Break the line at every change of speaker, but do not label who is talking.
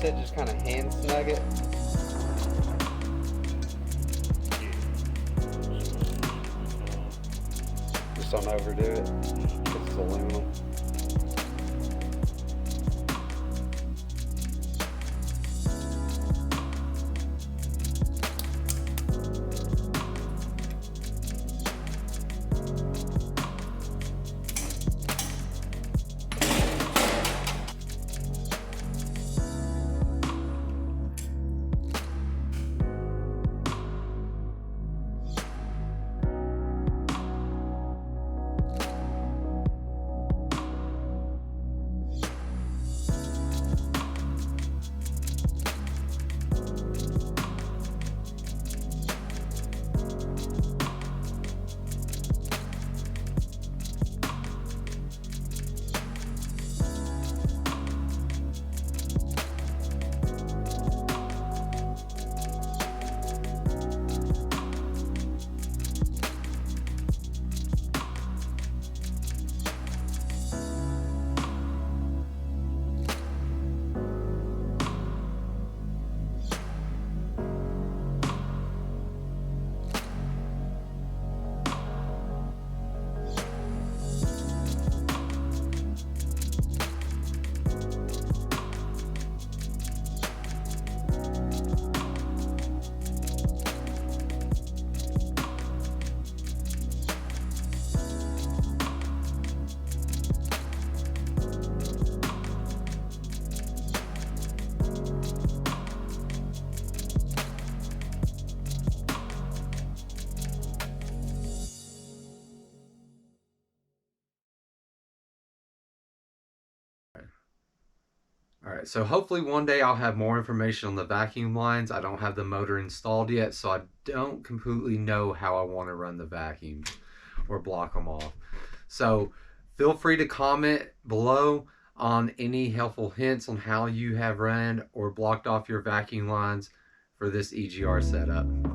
it, just kind of hand snug it. Just don't overdo it, because it's aluminum.
Alright, so hopefully one day I'll have more information on the vacuum lines. I don't have the motor installed yet, so I don't completely know how I want to run the vacuums or block them off. So feel free to comment below on any helpful hints on how you have ran or blocked off your vacuum lines for this EGR setup.